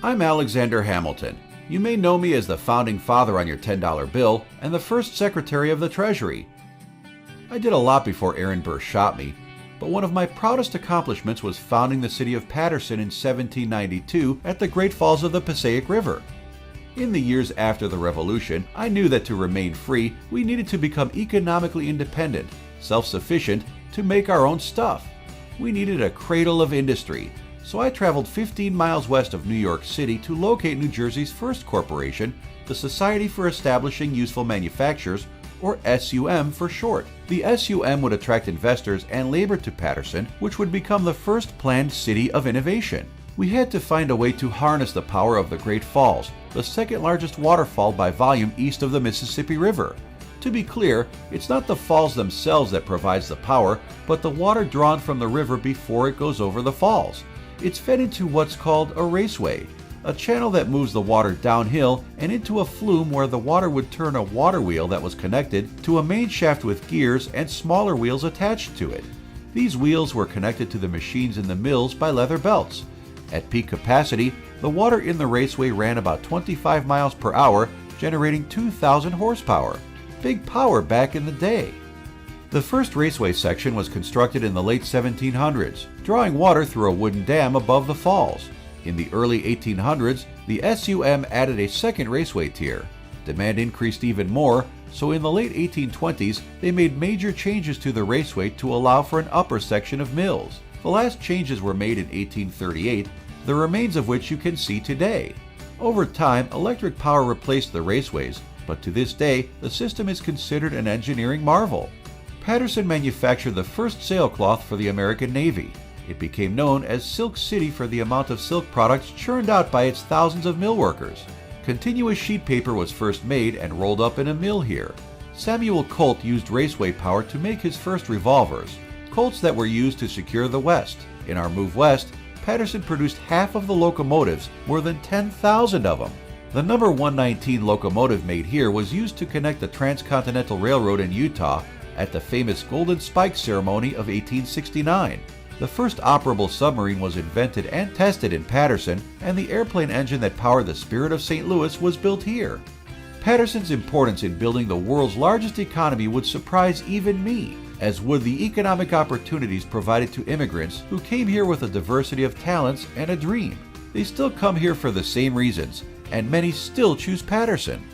I'm Alexander Hamilton. You may know me as the founding father on your $10 bill and the first Secretary of the Treasury. I did a lot before Aaron Burr shot me, but one of my proudest accomplishments was founding the city of Paterson in 1792 at the Great Falls of the Passaic River. In the years after the Revolution, I knew that to remain free, we needed to become economically independent, self-sufficient, to make our own stuff. We needed a cradle of industry. So I traveled 15 miles west of New York City to locate New Jersey's first corporation, the Society for Establishing Useful Manufactures, or SUM for short. The SUM would attract investors and labor to Paterson, which would become the first planned city of innovation. We had to find a way to harness the power of the Great Falls, the second largest waterfall by volume east of the Mississippi River. To be clear, it's not the falls themselves that provides the power, but the water drawn from the river before it goes over the falls. It's fed into what's called a raceway, a channel that moves the water downhill and into a flume where the water would turn a water wheel that was connected to a main shaft with gears and smaller wheels attached to it. These wheels were connected to the machines in the mills by leather belts. At peak capacity, the water in the raceway ran about 25 miles per hour, generating 2,000 horsepower. Big power back in the day. The first raceway section was constructed in the late 1700s, drawing water through a wooden dam above the falls. In the early 1800s, the SUM added a second raceway tier. Demand increased even more, so in the late 1820s, they made major changes to the raceway to allow for an upper section of mills. The last changes were made in 1838, the remains of which you can see today. Over time, electric power replaced the raceways, but to this day, the system is considered an engineering marvel. Paterson manufactured the first sailcloth for the American Navy. It became known as Silk City for the amount of silk products churned out by its thousands of mill workers. Continuous sheet paper was first made and rolled up in a mill here. Samuel Colt used raceway power to make his first revolvers, Colts that were used to secure the West. In our move west, Paterson produced half of the locomotives, more than 10,000 of them. The number 119 locomotive made here was used to connect the Transcontinental Railroad in Utah at the famous Golden Spike ceremony of 1869. The first operable submarine was invented and tested in Paterson, and the airplane engine that powered the Spirit of St. Louis was built here. Paterson's importance in building the world's largest economy would surprise even me, as would the economic opportunities provided to immigrants who came here with a diversity of talents and a dream. They still come here for the same reasons, and many still choose Paterson.